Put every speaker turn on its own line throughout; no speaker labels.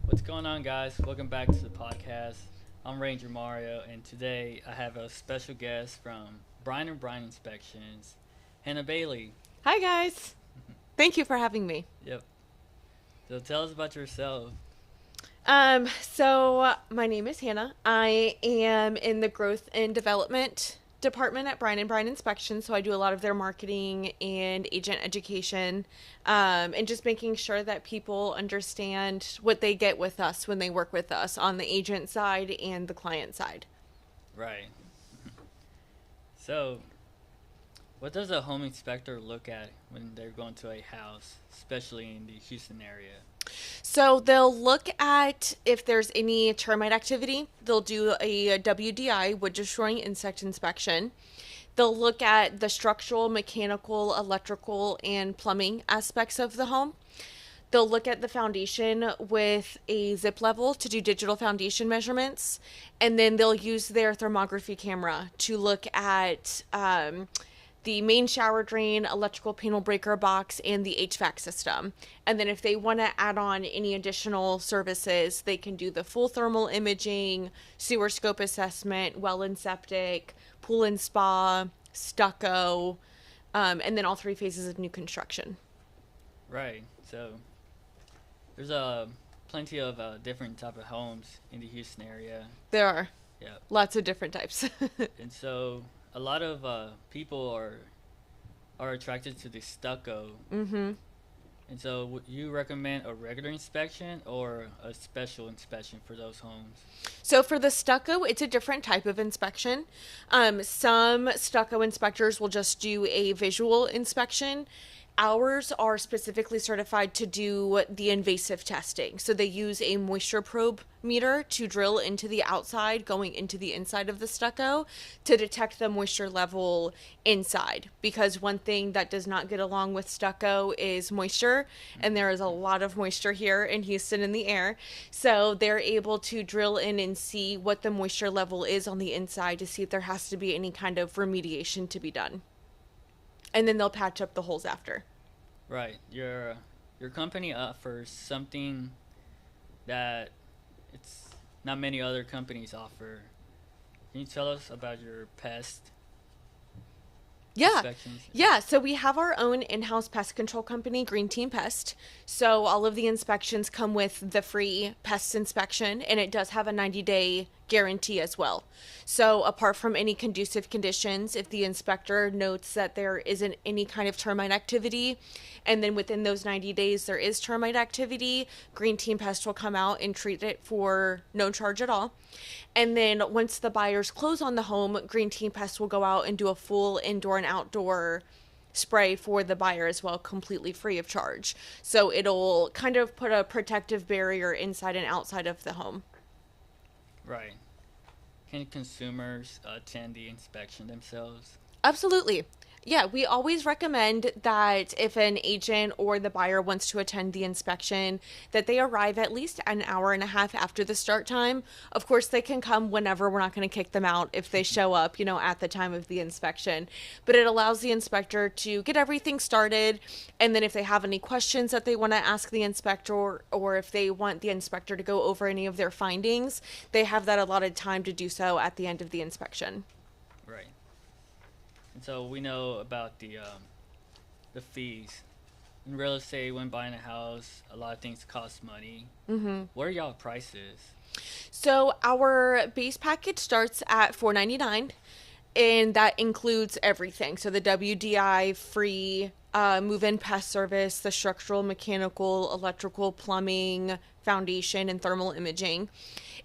What's going on, guys? Welcome back to the podcast. I'm Ranger Mario, and today I have a special guest from Brian and Brian Inspections, Hannah Bailey.
Hi, guys. Thank you for having me.
Yep. So tell us about yourself.
So my name is Hannah. I am in the growth and development department at Brian and Brian Inspection. So I do a lot of their marketing and agent education, and just making sure that people understand what they get with us when they work with us on the agent side and the client side.
Right. So, what does a home inspector look at when they're going to a house, especially in the Houston area?
So they'll look at if there's any termite activity. They'll do a WDI, wood destroying insect inspection. They'll look at the structural, mechanical, electrical, and plumbing aspects of the home. They'll look at the foundation with a zip level to do digital foundation measurements. And then they'll use their thermography camera to look at the main shower drain, electrical panel breaker box, and the HVAC system. And then if they want to add on any additional services, they can do the full thermal imaging, sewer scope assessment, well and septic, pool and spa, stucco, and then all three phases of new construction.
Right. So, there's plenty of different type of homes in the Houston area.
There are
Yeah.
lots of different types.
And so a lot of people are attracted to the stucco.
Mm-hmm.
And so would you recommend a regular inspection or a special inspection for those homes?
So for the stucco, it's a different type of inspection. Some stucco inspectors will just do a visual inspection. Ours are specifically certified to do the invasive testing. So they use a moisture probe meter to drill into the outside, going into the inside of the stucco to detect the moisture level inside. Because one thing that does not get along with stucco is moisture, and there is a lot of moisture here in Houston in the air. So they're able to drill in and see what the moisture level is on the inside to see if there has to be any kind of remediation to be done. And then they'll patch up the holes after.
Right. Your company offers something that it's not many other companies offer. Can you tell us about your pest
Yeah.
inspections?
Yeah. So we have our own in house pest control company, Green Team Pest. So all of the inspections come with the free pest inspection, and it does have a 90-day guarantee as well. So apart from any conducive conditions, if the inspector notes that there isn't any kind of termite activity, and then within those 90 days there is termite activity, Green Team Pest will come out and treat it for no charge at all. And then once the buyers close on the home, Green Team Pest will go out and do a full indoor and outdoor spray for the buyer as well, completely free of charge. So it'll kind of put a protective barrier inside and outside of the home.
Right. Can consumers attend the inspection themselves?
Absolutely. Yeah, we always recommend that if an agent or the buyer wants to attend the inspection, that they arrive at least an hour and a half after the start time. Of course, they can come whenever. We're not going to kick them out if they show up, at the time of the inspection. But it allows the inspector to get everything started. And then if they have any questions that they want to ask the inspector, or if they want the inspector to go over any of their findings, they have that allotted time to do so at the end of the inspection.
Right. And so we know about the fees. In real estate, when buying a house, a lot of things cost money.
Mm-hmm.
What are y'all prices?
So our base package starts at $499, and that includes everything. So the WDI free move-in pest service, the structural, mechanical, electrical, plumbing, foundation, and thermal imaging.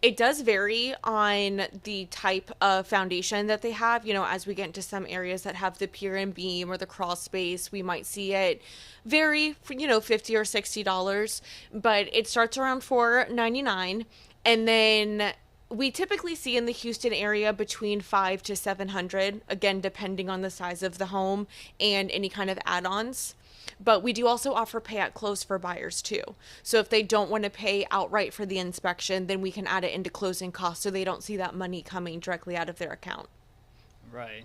It does vary on the type of foundation that they have. As we get into some areas that have the pier and beam or the crawl space, we might see it vary for, $50 or $60, but it starts around $499. And then we typically see in the Houston area between 5 to 700, again depending on the size of the home and any kind of add-ons. But we do also offer pay at close for buyers too. So if they don't want to pay outright for the inspection, then we can add it into closing costs so they don't see that money coming directly out of their account.
Right.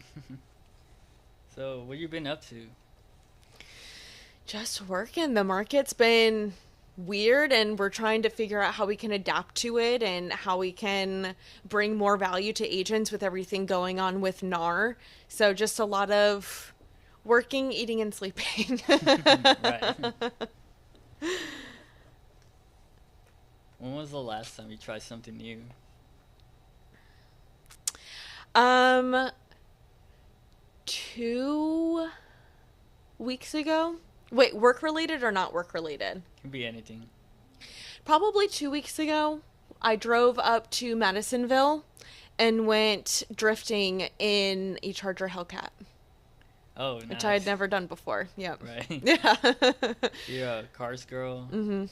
So what you been up to?
Just working. The market's been weird, and we're trying to figure out how we can adapt to it and how we can bring more value to agents with everything going on with NAR. So just a lot of working, eating, and sleeping.
Right. When was the last time you tried something new?
um 2 weeks ago. Wait, work related or not work related?
Can be anything.
Probably 2 weeks ago, I drove up to Madisonville and went drifting in a Charger Hellcat,
Oh,
which I had
nice.
never done before. Yep.
Right.
Yeah.
You're a cars girl.
Mm-hmm.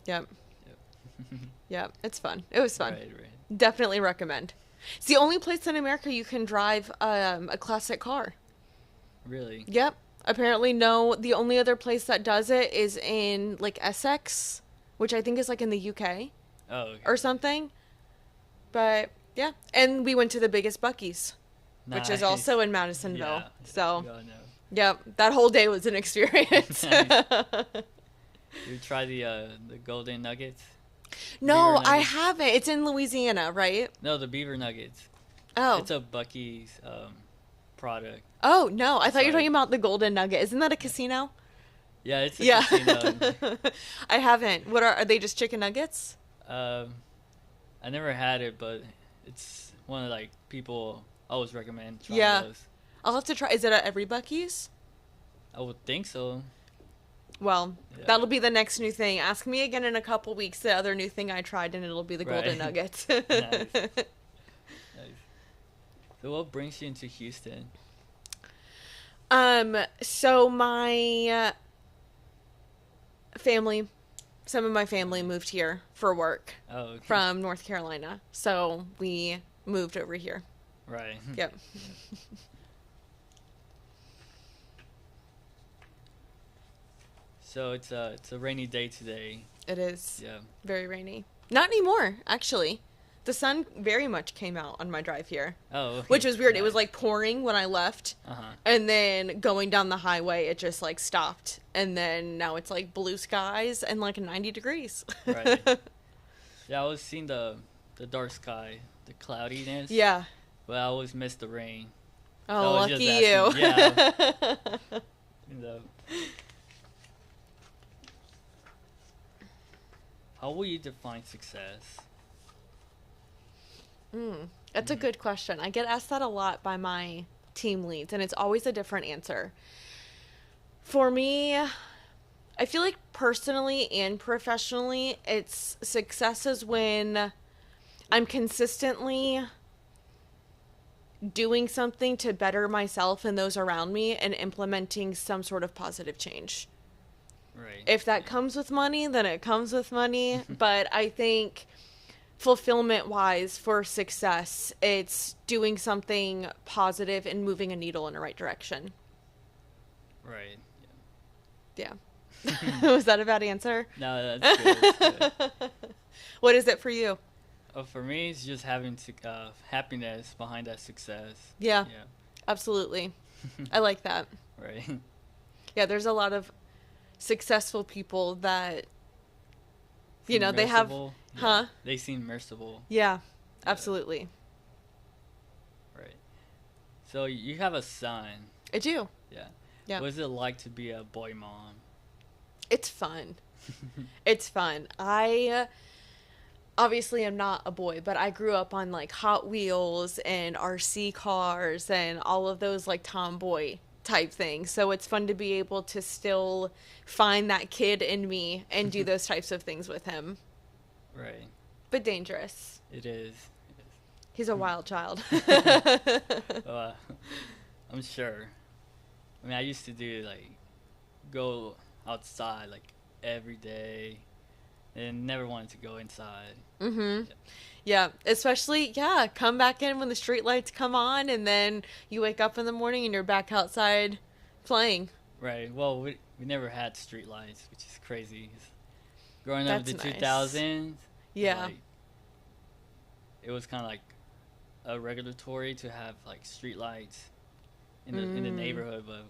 Yep.
Yep.
Yep. It's fun. It was fun.
Right, right.
Definitely recommend. It's the only place in America you can drive a classic car.
Really?
Yep. Apparently, no. The only other place that does it is in like Essex, which I think is like in the UK
Oh, okay.
or something. But yeah, and we went to the biggest Buc-ee's, which is
Nice.
also in Madisonville.
Yeah.
So,
You all know.
yep, that whole day was an experience.
Nice. You try the golden nuggets?
No,
Beaver
I
nuggets?
haven't. It's in Louisiana, right?
No, the beaver nuggets.
Oh.
It's a Bucky's product.
Oh, no. I thought you were
Sorry.
talking about the Golden Nugget. Isn't that a casino?
Yeah, it's a
Yeah.
casino.
I haven't. What are they, just chicken nuggets?
I never had it, but it's one of like people always recommend trying
Yeah.
those.
I'll have to try. Is it at every Buc-ee's?
I would think so.
Well,
Yeah.
that'll be the next new thing. Ask me again in a couple weeks the other new thing I tried, and it'll be the Golden
Right.
Nuggets.
Nice. Nice. So what brings you into Houston?
So my family, some of my family moved here for work
Oh, okay.
from North Carolina. So we moved over here.
Right.
Yep.
So it's a rainy day today.
It is
Yeah.
very rainy. Not anymore, actually. The sun very much came out on my drive here,
Oh.
which was weird. It was
Nice.
like pouring when I left.
Uh-huh.
And then going down the highway, it just like stopped. And then now it's like blue skies and like 90 degrees.
Right. Yeah, I was seeing the dark sky, the cloudiness.
Yeah.
But I always miss the rain.
Oh,
I was
lucky
just
you.
asking, yeah. And, how will you define success?
That's a good question. I get asked that a lot by my team leads, and it's always a different answer. For me, I feel like personally and professionally, it's success is when I'm consistently doing something to better myself and those around me and implementing some sort of positive change.
Right.
If that comes with money, then it comes with money. But I think fulfillment wise for success, it's doing something positive and moving a needle in the right direction.
Right.
Yeah. Was that a bad answer?
No, that's good. That's good.
What is it for you?
For me, it's just having happiness behind that success.
Yeah,
Yeah.
absolutely. I like that.
Right.
Yeah, there's a lot of successful people that, you know, they have,
Merciful. Yeah.
huh?
They seem merciful.
Yeah, absolutely.
Right. So you have a son.
I do.
Yeah.
Yeah.
What is it like to be a boy mom?
It's fun. It's fun. I obviously am not a boy, but I grew up on like Hot Wheels and RC cars and all of those like tomboy type things. So it's fun to be able to still find that kid in me and do those types of things with him.
Right.
But dangerous.
It is.
He's a wild child.
Uh, I'm sure. I mean, I used to do like go outside like every day, and never wanted to go inside.
Mm-hmm. Yeah, especially, yeah, come back in when the street lights come on, and then you wake up in the morning and you're back outside playing.
Right. Well, we never had street lights, which is crazy. Growing up in
That's
the
nice.
2000s,
Yeah.
like, it was kind of like a regulatory to have like street lights in the neighborhood, but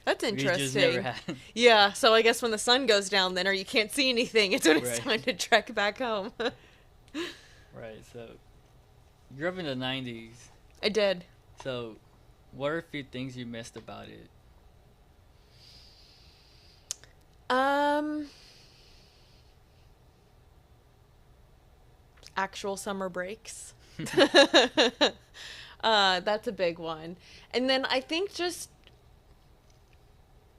That's
We just never
interesting.
had.
Yeah, so I guess when the sun goes down then, or you can't see anything, it's when it's
Right.
time to trek back home.
Right. So you grew up in the '90s.
I did.
So what are a few things you missed about it?
Um, Actual summer breaks. That's a big one. And then I think just,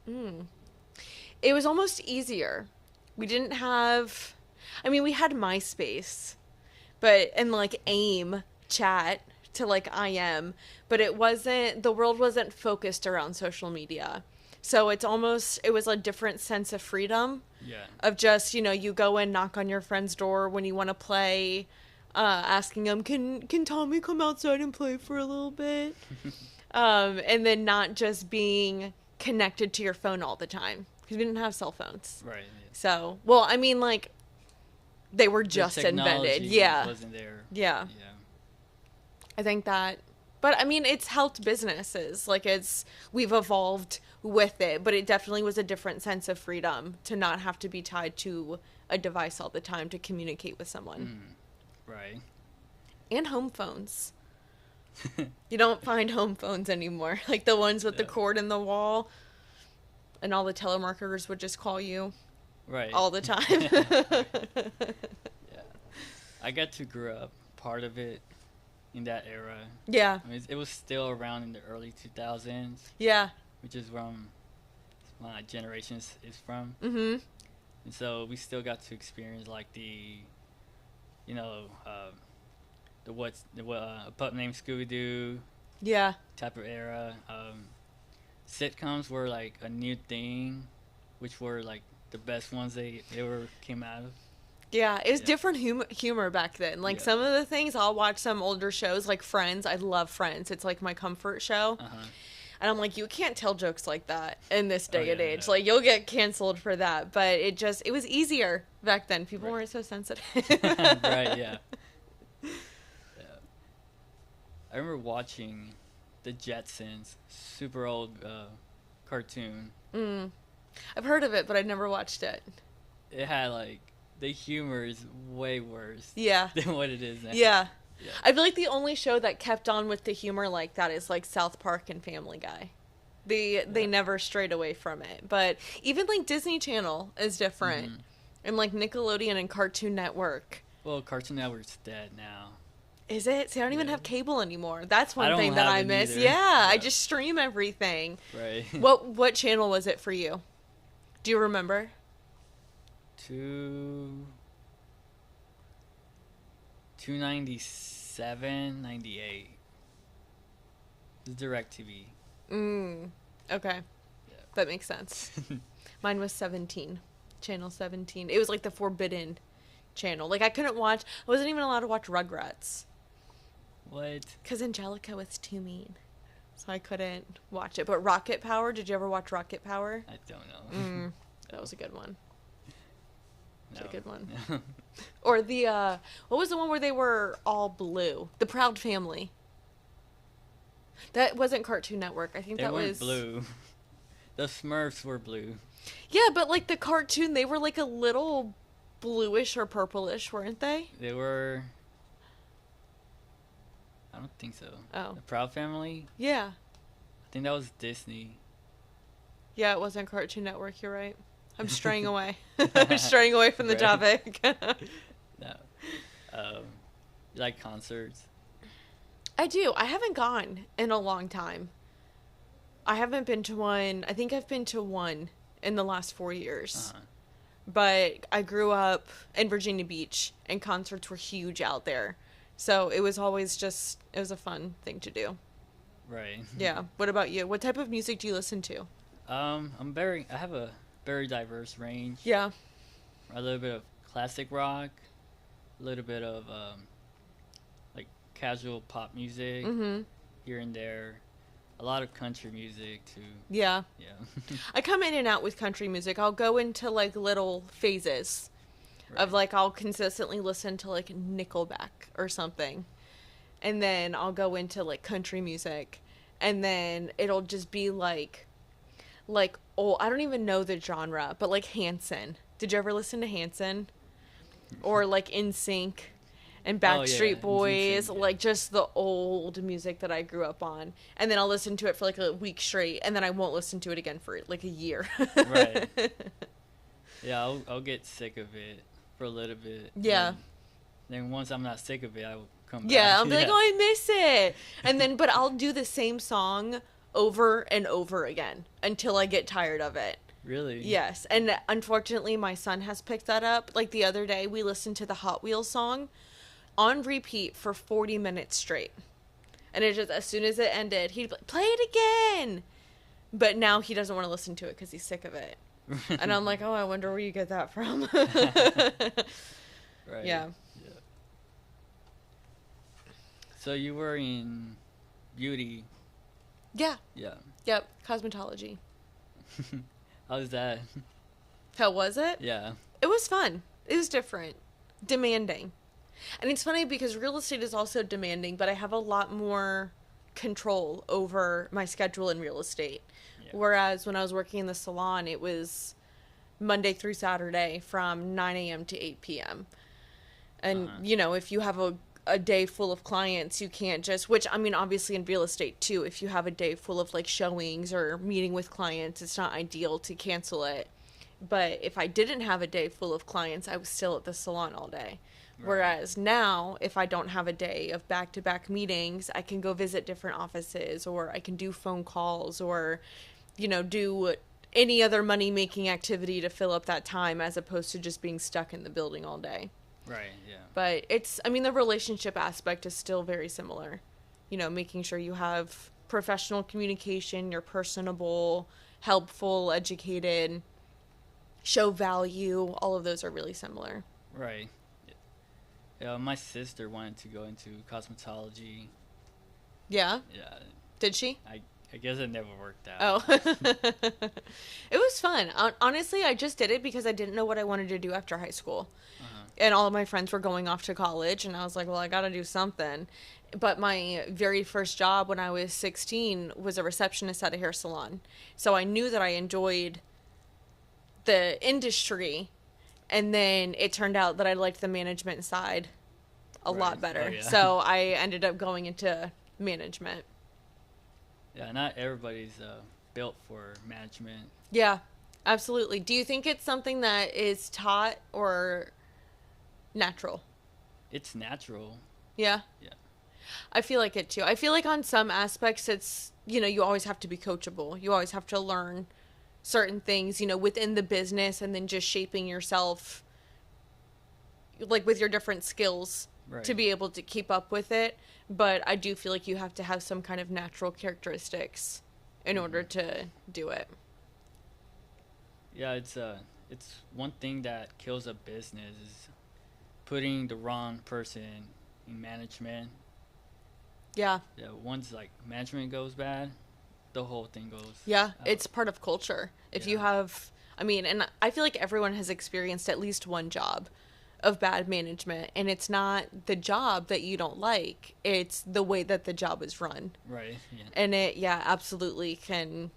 it was almost easier. We didn't have, I mean, we had MySpace, but, and like AIM chat to like IM, but it wasn't, the world wasn't focused around social media. So it's almost, it was a different sense of freedom
Yeah.
of just, you know, you go and knock on your friend's door when you want to play, asking them, can Tommy come outside and play for a little bit? And then not just being connected to your phone all the time because we didn't have cell phones.
Right. Yeah.
So, well, I mean, like, they were
The
just
technology
invented. Yeah.
wasn't there.
Yeah.
Yeah.
I think that, but I mean, it's helped businesses. Like, we've evolved with it, but it definitely was a different sense of freedom to not have to be tied to a device all the time to communicate with someone.
Right.
And home phones. You don't find home phones anymore. Like the ones with the
Yeah.
cord in the wall, and all the telemarketers would just call you
Right.
all the time.
Yeah. I got to grow up part of it in that era.
Yeah.
I mean, it was still around in the early 2000s,
Yeah.
which is where my generation is from.
Mm-hmm.
And so we still got to experience like you know, a pup named Scooby Doo
Yeah.
type of era. Sitcoms were like a new thing, which were like the best ones they ever came out of.
Yeah, it was
Yeah.
different humor back then. Like
Yeah.
some of the things, I'll watch some older shows like Friends. I love Friends. It's like my comfort show.
Uh-huh.
And I'm like, you can't tell jokes like that in this day
Oh,
and
yeah,
age.
no.
Like you'll get canceled for that. But it was easier back then. People
Right.
weren't so sensitive.
Right, yeah. Yeah. I remember watching the Jetsons, super old cartoon.
I've heard of it, but I've never watched it.
It had like the humor is way worse
Yeah.
than what it is now.
Yeah.
Yeah.
I feel like the only show that kept on with the humor like that is like South Park and Family Guy. They never strayed away from it. But even like Disney Channel is different.
Mhm.
And like Nickelodeon and Cartoon Network.
Well, Cartoon Network's dead now.
Is it? See, I don't even
Yeah.
have cable anymore. That's
I
one
don't
thing that
have
I
it
miss.
either.
Yeah, I
Yeah.
just stream everything.
Right.
What channel was it for you? Do you remember?
297, 98. It's DirecTV.
Okay.
Yeah.
That makes sense. Mine was 17. Channel 17. It was like the forbidden channel. Like I wasn't even allowed to watch Rugrats.
What?
Because Angelica was too mean. So I couldn't watch it. But Rocket Power, did you ever watch Rocket Power?
I don't know.
That was a good one.
No.
A good one. Or the, what was the one where they were all blue? The Proud Family. That wasn't Cartoon Network. I think
They
that
weren't
was...
blue. The Smurfs were blue.
Yeah, but like the cartoon, they were like a little bluish or purplish, weren't they?
They were. I don't think so.
Oh.
The Proud Family?
Yeah.
I think that was Disney.
Yeah, it wasn't Cartoon Network, you're right. I'm straying away. I'm straying away from the
Right.
topic.
No. You like concerts?
I do. I haven't gone in a long time. I haven't been to one. I think I've been to one in the last 4 years.
Uh-huh.
But I grew up in Virginia Beach, and concerts were huge out there. So it was always it was a fun thing to do.
Right.
Yeah. What about you? What type of music do you listen to?
I have a very diverse range.
Yeah.
A little bit of classic rock, a little bit of like casual pop music here and there, a lot of country music too.
Yeah.
Yeah.
I come in and out with country music. I'll go into like little phases of like I'll consistently listen to like Nickelback or something. And then I'll go into like country music, and then it'll just be like like, oh, I don't even know the genre, but like Hanson. Did you ever listen to Hanson? Or like NSYNC and
Oh yeah,
Backstreet
and
Boys,
Sync, yeah.
like just the old music that I grew up on. And then I'll listen to it for like a week straight, and then I won't listen to it again for like a year.
Right. Yeah, I'll get sick of it for a little bit.
Yeah.
Then once I'm not sick of it, I will come back.
Yeah, I'll be like,
Yeah.
oh, I miss it. And then, but I'll do the same song over and over again until I get tired of it.
Really?
Yes. And unfortunately, my son has picked that up. Like the other day, we listened to the Hot Wheels song on repeat for 40 minutes straight. And it just, as soon as it ended, he'd be like, play it again. But now he doesn't want to listen to it because he's sick of it. And I'm like, oh, I wonder where you get that from.
Right.
Yeah.
Yeah. So you were in beauty.
Yeah.
Yeah.
Yep. Cosmetology.
How's that?
How was it?
Yeah.
It was fun. It was different. Demanding. And it's funny because real estate is also demanding, but I have a lot more control over my schedule in real estate.
Yeah.
Whereas when I was working in the salon, it was Monday through Saturday from 9 a.m. to 8 p.m. And, you know, if you have a day full of clients, you can't just, which, I mean, obviously in real estate too, if you have a day full of like showings or meeting with clients, it's not ideal to cancel it. But if I didn't have a day full of clients, I was still at the salon all day.
Right.
Whereas now, if I don't have a day of back-to-back meetings, I can go visit different offices, or I can do phone calls, or, you know, do any other money-making activity to fill up that time as opposed to just being stuck in the building all day.
Right. Yeah.
But it's, I mean, the relationship aspect is still very similar. You know, making sure you have professional communication, you're personable, helpful, educated, show value. All of those are really similar.
Right. Yeah, my sister wanted to go into cosmetology.
Yeah?
Yeah.
Did she?
I guess it never worked out.
Oh. It was fun. Honestly, I just did it because I didn't know what I wanted to do after high school. And all of my friends were going off to college, and I was like, well, I got to do something. But my very first job when I was 16 was a receptionist at a hair salon. So I knew that I enjoyed the industry, and then it turned out that I liked the management side a lot
Right.
better.
Oh, yeah.
So I ended up going into management.
Yeah, not everybody's built for management.
Yeah, absolutely. Do you think it's something that is taught or natural?
It's natural.
Yeah.
Yeah.
I feel like it too. I feel like on some aspects it's, you know, you always have to be coachable. You always have to learn certain things, you know, within the business, and then just shaping yourself like with your different skills
Right.
to be able to keep up with it. But I do feel like you have to have some kind of natural characteristics in order to do it.
Yeah, it's one thing that kills a business is putting the wrong person in management.
Yeah.
Yeah, once like management goes bad, the whole thing goes.
Yeah,
out.
it's part of culture. If you
Yeah.
have, I mean, and I feel like everyone has experienced at least one job of bad management, and it's not the job that you don't like, it's the way that the job is run.
Right. Yeah.
And it, yeah, absolutely can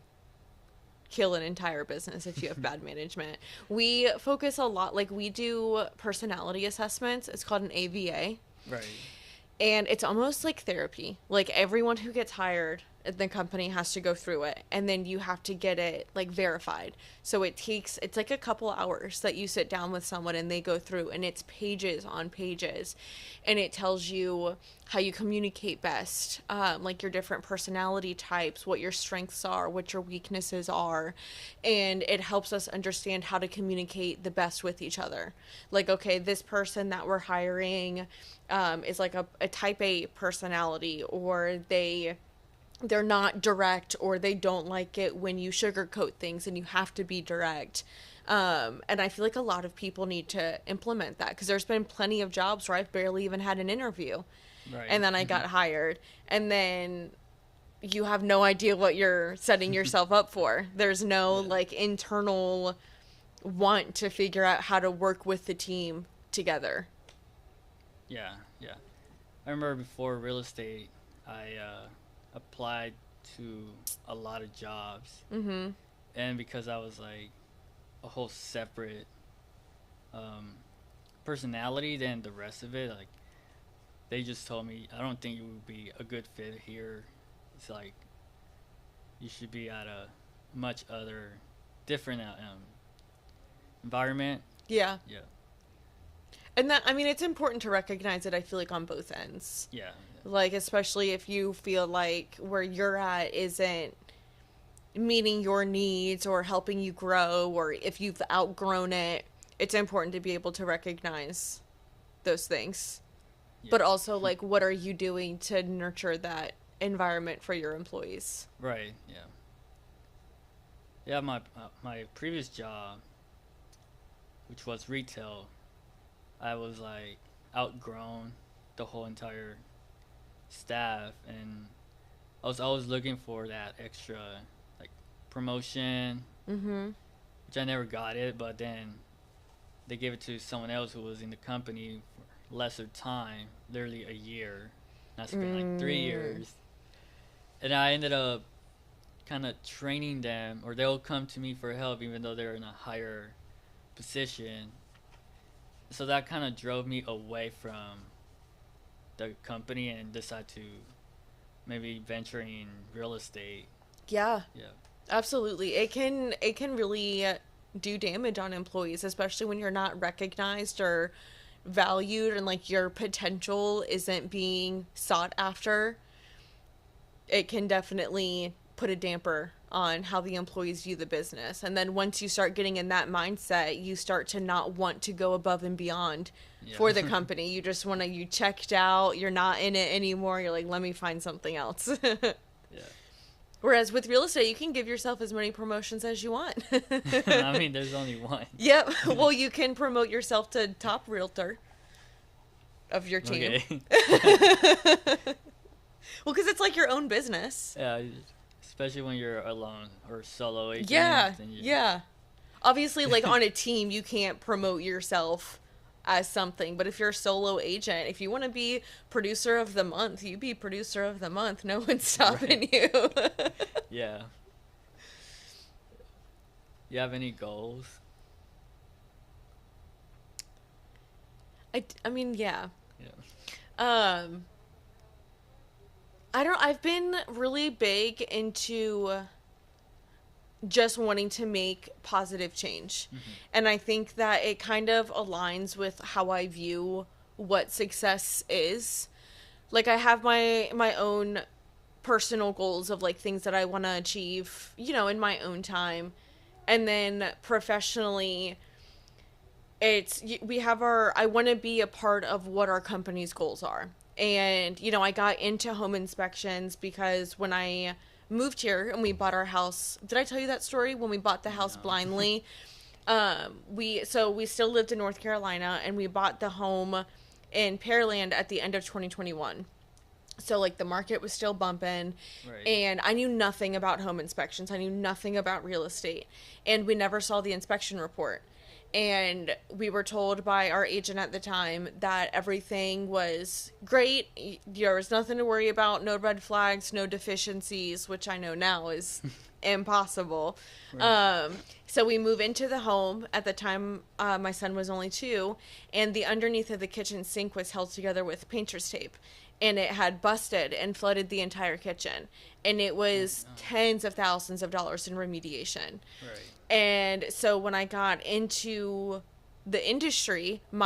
kill an entire business if you have bad management. We focus a lot, like we do personality assessments. It's called an AVA.
Right.
And it's almost like therapy. Like everyone who gets hired at the company has to go through it, and then you have to get it like verified. So it's like a couple hours that you sit down with someone and they go through, and it's pages on pages, and it tells you how you communicate best, like your different personality types, what your strengths are, what your weaknesses are, and it helps us understand how to communicate the best with each other. Like, okay, this person that we're hiring is like a type A personality, or they're not direct, or they don't like it when you sugarcoat things and you have to be direct. And I feel like a lot of people need to implement that, because there's been plenty of jobs where I've barely even had an interview.
Right.
And then I got hired, and then you have no idea what you're setting yourself up for. There's no like internal want to figure out how to work with the team together.
Yeah. Yeah. I remember before real estate, I applied to a lot of jobs.
Mm-hmm.
and because I was like a whole separate um, personality than the rest of it, like they just told me, I don't think you would be a good fit here. It's like you should be at a much other different environment.
Yeah.
Yeah.
And that, I mean, it's important to recognize it, I feel like, on both ends.
Yeah.
Like, especially if you feel like where you're at isn't meeting your needs or helping you grow, or if you've outgrown it, it's important to be able to recognize those things.
Yeah.
But also, like, what are you doing to nurture that environment for your employees?
Right. Yeah. Yeah. My previous job, which was retail, I was like outgrown the whole entire staff, and I was always looking for that extra like promotion,
Mm-hmm.
which I never got it. But then they gave it to someone else who was in the company for lesser time, literally a year. And I spent like 3 years, and I ended up kind of training them, or they'll come to me for help even though they're in a higher position. So that kind of drove me away from the company and decided to maybe venture in real estate.
Yeah,
Yeah.
absolutely. It can really do damage on employees, especially when you're not recognized or valued and like your potential isn't being sought after. It can definitely put a damper on how the employees view the business. And then once you start getting in that mindset, you start to not want to go above and beyond
Yeah.
for the company. You just want to, you checked out, you're not in it anymore. You're like, let me find something else.
Yeah.
Whereas with real estate, you can give yourself as many promotions as you want.
I mean, there's only one.
Yep. Well, you can promote yourself to top realtor of your team.
Okay.
Well, because it's like your own business.
Yeah, especially when you're alone or solo agent.
Yeah.
then
Yeah. Obviously, like on a team, you can't promote yourself as something. But if you're a solo agent, if you want to be producer of the month, you be producer of the month. No one's stopping you.
Yeah. You have any goals?
I mean, yeah.
Yeah.
I've been really big into just wanting to make positive change.
Mhm.
And I think that it kind of aligns with how I view what success is. Like I have my own personal goals of like things that I want to achieve, you know, in my own time. And then professionally, I want to be a part of what our company's goals are. And, you know, I got into home inspections because when I moved here and we bought our house, did I tell you that story when we bought the house
No.
blindly? We still lived in North Carolina and we bought the home in Pearland at the end of 2021. So like the market was still bumping.
Right.
And I knew nothing about home inspections. I knew nothing about real estate, and we never saw the inspection report. And we were told by our agent at the time that everything was great. There was nothing to worry about, no red flags, no deficiencies, which I know now is impossible.
Right.
So we move into the home. At the time, my son was only 2, and the underneath of the kitchen sink was held together with painter's tape. And it had busted and flooded the entire kitchen. And it was tens of thousands of dollars in remediation.
Right.
And so when I got into the industry, my